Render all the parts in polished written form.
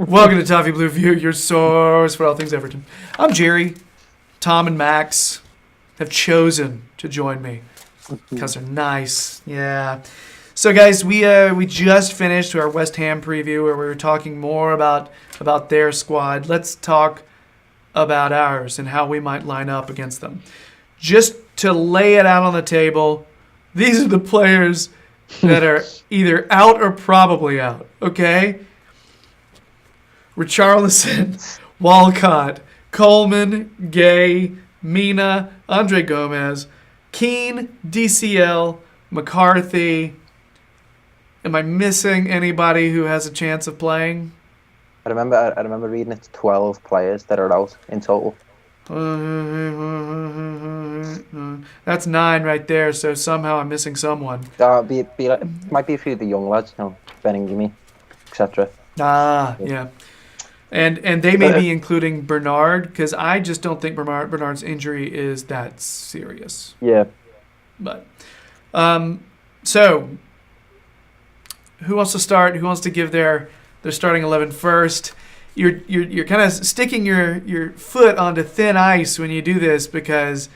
Welcome to Toffee Blue View, your source for all things Everton. I'm Gerry. Tom and Max have chosen to join me because they're nice. Yeah. So, guys, we just finished our West Ham preview where we were talking more about their squad. Let's talk about ours and how we might line up against them. Just to lay it out on the table, these are the players that are either out or probably out, okay? Richarlison, Walcott, Coleman, Gay, Mina, Andre Gomez, Keane, DCL, McCarthy. Am I missing anybody who has a chance of playing? I remember reading it's 12 players that are out in total. That's 9 right there, so somehow I'm missing someone. Might be a few of the young lads, Beningame, etc. Yeah. And they may be including Bernard, because I just don't think Bernard's injury is that serious. Yeah. But, so, who wants to start? Who wants to give their starting 11 first? You're kind of sticking your foot onto thin ice when you do this because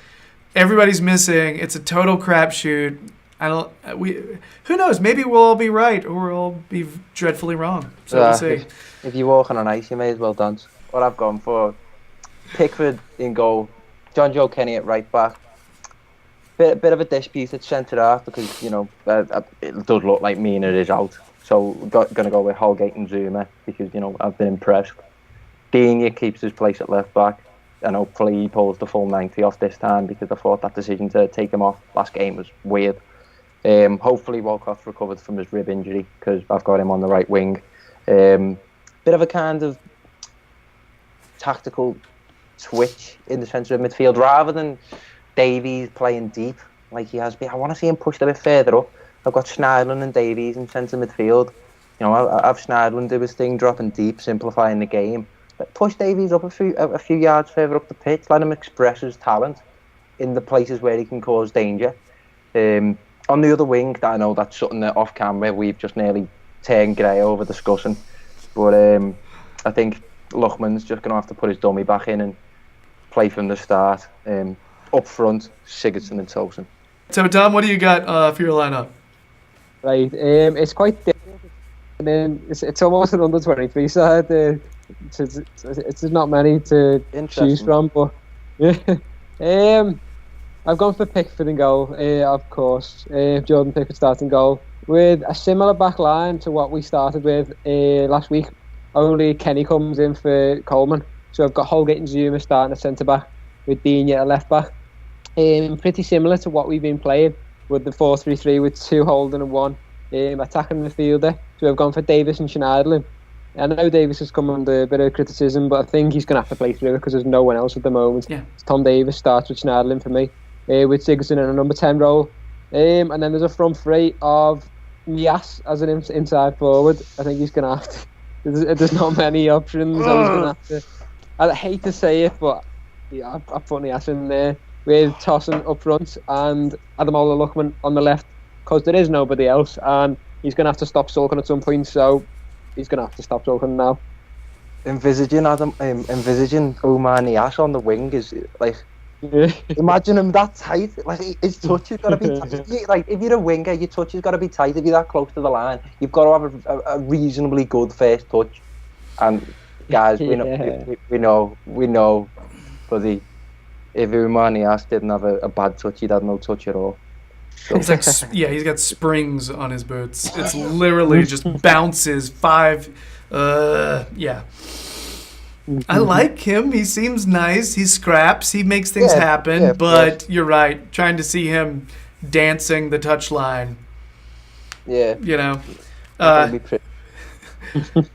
everybody's missing. It's a total crapshoot. Who knows? Maybe we'll all be right or we'll all be dreadfully wrong. So we'll see. If you're walking on ice, you may as well dance. What I've gone for: Pickford in goal, John Joe Kenny at right back. Bit of a dispute at centre half because it does look like Mina is out. So going to go with Holgate and Zuma because I've been impressed. Digne keeps his place at left back, and hopefully he pulls the full 90 off this time because I thought that decision to take him off last game was weird. Hopefully Walcott's recovered from his rib injury because I've got him on the right wing. Bit of a kind of tactical switch in the centre of midfield rather than Davies playing deep like he has been. I want to see him pushed a bit further up. I've got Schneiderlin and Davies in centre midfield. I've Schneiderlin do his thing, dropping deep, simplifying the game. But push Davies up a few yards further up the pitch. Let him express his talent in the places where he can cause danger. On the other wing, I know that's something that off camera we've just nearly turned grey over discussing. But I think Luchman's just going to have to put his dummy back in and play from the start. Up front, Sigurdsson and Tosin. So, Tom, what do you got for your lineup? Right, it's quite different. And then it's almost an under 23 side. It's not many to choose from, but yeah. I've gone for Pickford in goal, of course. Jordan Pickford starting goal with a similar back line to what we started with last week. Only Kenny comes in for Coleman, so I've got Holgate and Zuma starting at centre back with Digne at left back. Pretty similar to what we've been playing with the 4-3-3 with 2 holding and 1 attacking midfielder. So I've gone for Davis and Schneiderlin. I know Davis has come under a bit of criticism, but I think he's going to have to play through it because there's no one else at the moment. Yeah. Tom Davis starts with Schneiderlin for me, with Sigurdsson in a number 10 role. And then there's a front three of Nias as an inside forward. I think he's going to have to... There's not many options. So he's going to have to... I hate to say it, but yeah, I've put Nias in there with Tosin up front and Ademola Lookman on the left because there is nobody else and he's going to have to stop sulking at some point, so he's going to have to stop sulking now. Envisaging Omar Nias on the wing is like imagine him that tight, like his touch has got to be tight. Like if you're a winger, your touch has got to be tight. If you're that close to the line, you've got to have a reasonably good first touch. And guys, we know buddy, if Omar Nias didn't have a bad touch, he'd have no touch at all. So. It's like, he's got springs on his boots. It's literally just bounces 5. Yeah. I like him. He seems nice. He scraps. He makes things happen. But you're right. Trying to see him dancing the touchline. Yeah.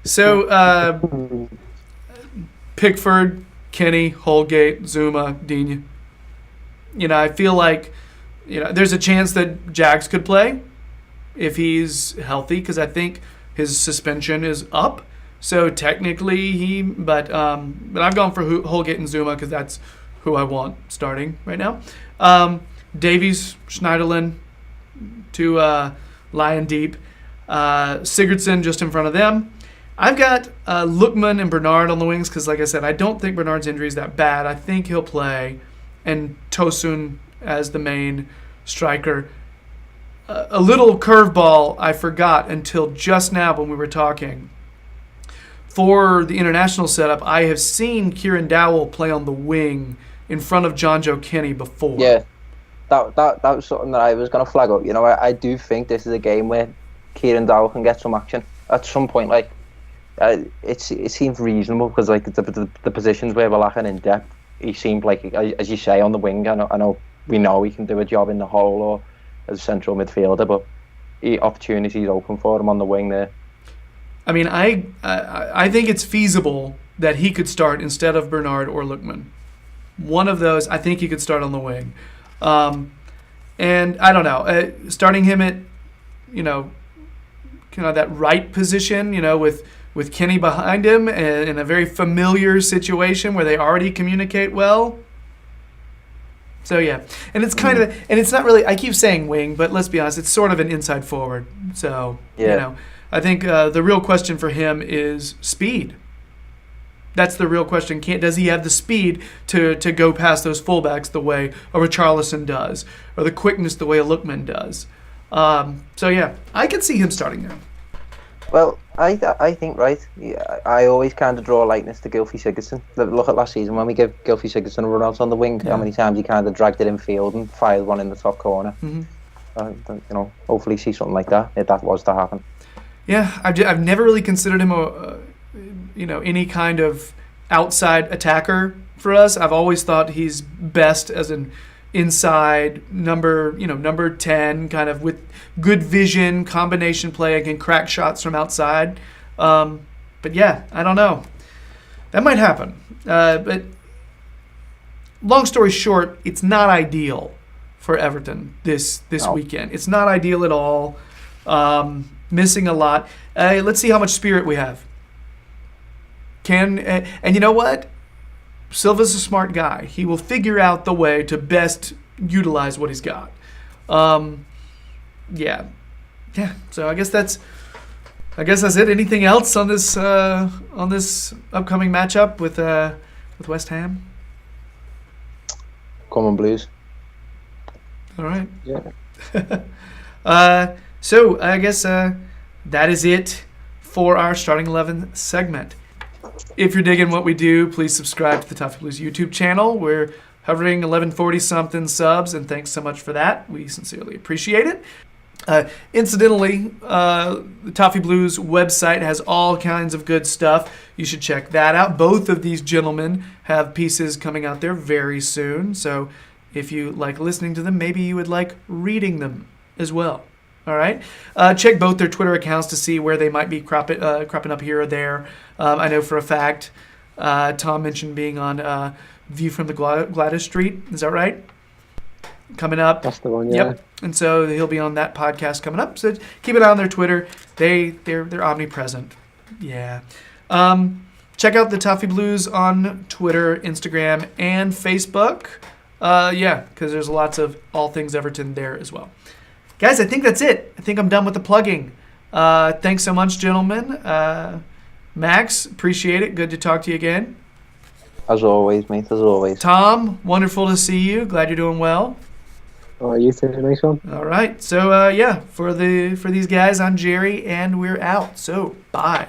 So, Pickford, Kenny, Holgate, Zuma, Digne. I feel like there's a chance that Jags could play if he's healthy because I think his suspension is up. So technically but I've gone for Holgate and Zuma because that's who I want starting right now. Davies, Schneiderlin to lie in deep. Sigurdsson just in front of them. I've got Lookman and Bernard on the wings because, like I said, I don't think Bernard's injury is that bad. I think he'll play, and Tosun as the main striker. A little curveball I forgot until just now when we were talking. For the international setup, I have seen Kieran Dowell play on the wing in front of John Joe Kenny before. Yeah, that was something that I was going to flag up. You know, I do think this is a game where Kieran Dowell can get some action at some point. Like, it seems reasonable because like the positions where we're lacking in depth, he seemed like, as you say, on the wing. I know we know he can do a job in the hole or as a central midfielder, but opportunities open for him on the wing there. I mean, I think it's feasible that he could start instead of Bernard or Lookman. One of those, I think he could start on the wing. And I don't know, starting him at, kind of that right position, with Kenny behind him and in a very familiar situation where they already communicate well. So, yeah. And it's kind of, and it's not really, I keep saying wing, but let's be honest, it's sort of an inside forward. So, I think the real question for him is speed. That's the real question. Does he have the speed to go past those fullbacks the way a Richarlison does, or the quickness the way a Lookman does? So, yeah, I could see him starting there. Well, I think, right, I always kind of draw a likeness to Gylfi Sigurdsson. Look at last season when we gave Gylfi Sigurdsson a run out on the wing, how many times he kind of dragged it in field and fired one in the top corner. Mm-hmm. Hopefully see something like that if that was to happen. Yeah, I've never really considered him any kind of outside attacker for us. I've always thought he's best as an inside number 10, kind of with good vision, combination play, and can crack shots from outside. But yeah, I don't know. That might happen. But long story short, it's not ideal for Everton this weekend. It's not ideal at all. Missing a lot. Let's see how much spirit we have. And you know what? Silva's a smart guy. He will figure out the way to best utilize what he's got. Yeah. So I guess that's it. Anything else on this upcoming matchup with West Ham? Come on, Blues. All right. Yeah. So I guess that is it for our starting 11 segment. If you're digging what we do, please subscribe to the Toffee Blues YouTube channel. We're hovering 1140-something subs, and thanks so much for that. We sincerely appreciate it. Incidentally, the Toffee Blues website has all kinds of good stuff. You should check that out. Both of these gentlemen have pieces coming out there very soon. So if you like listening to them, maybe you would like reading them as well. All right. Check both their Twitter accounts to see where they might be cropping up here or there. I know for a fact Tom mentioned being on View from the Gladys Street. Is that right? Coming up. That's the one, yeah. Yep. And so he'll be on that podcast coming up. So keep it on their Twitter. They're omnipresent. Yeah. Check out the Toffee Blues on Twitter, Instagram, and Facebook. Because there's lots of all things Everton there as well. Guys, I think that's it. I think I'm done with the plugging. Thanks so much, gentlemen. Max, appreciate it. Good to talk to you again. As always, mate, as always. Tom, wonderful to see you. Glad you're doing well. Oh, you too. Nice one. All right. So, for these guys, I'm Gerry, and we're out. So, bye.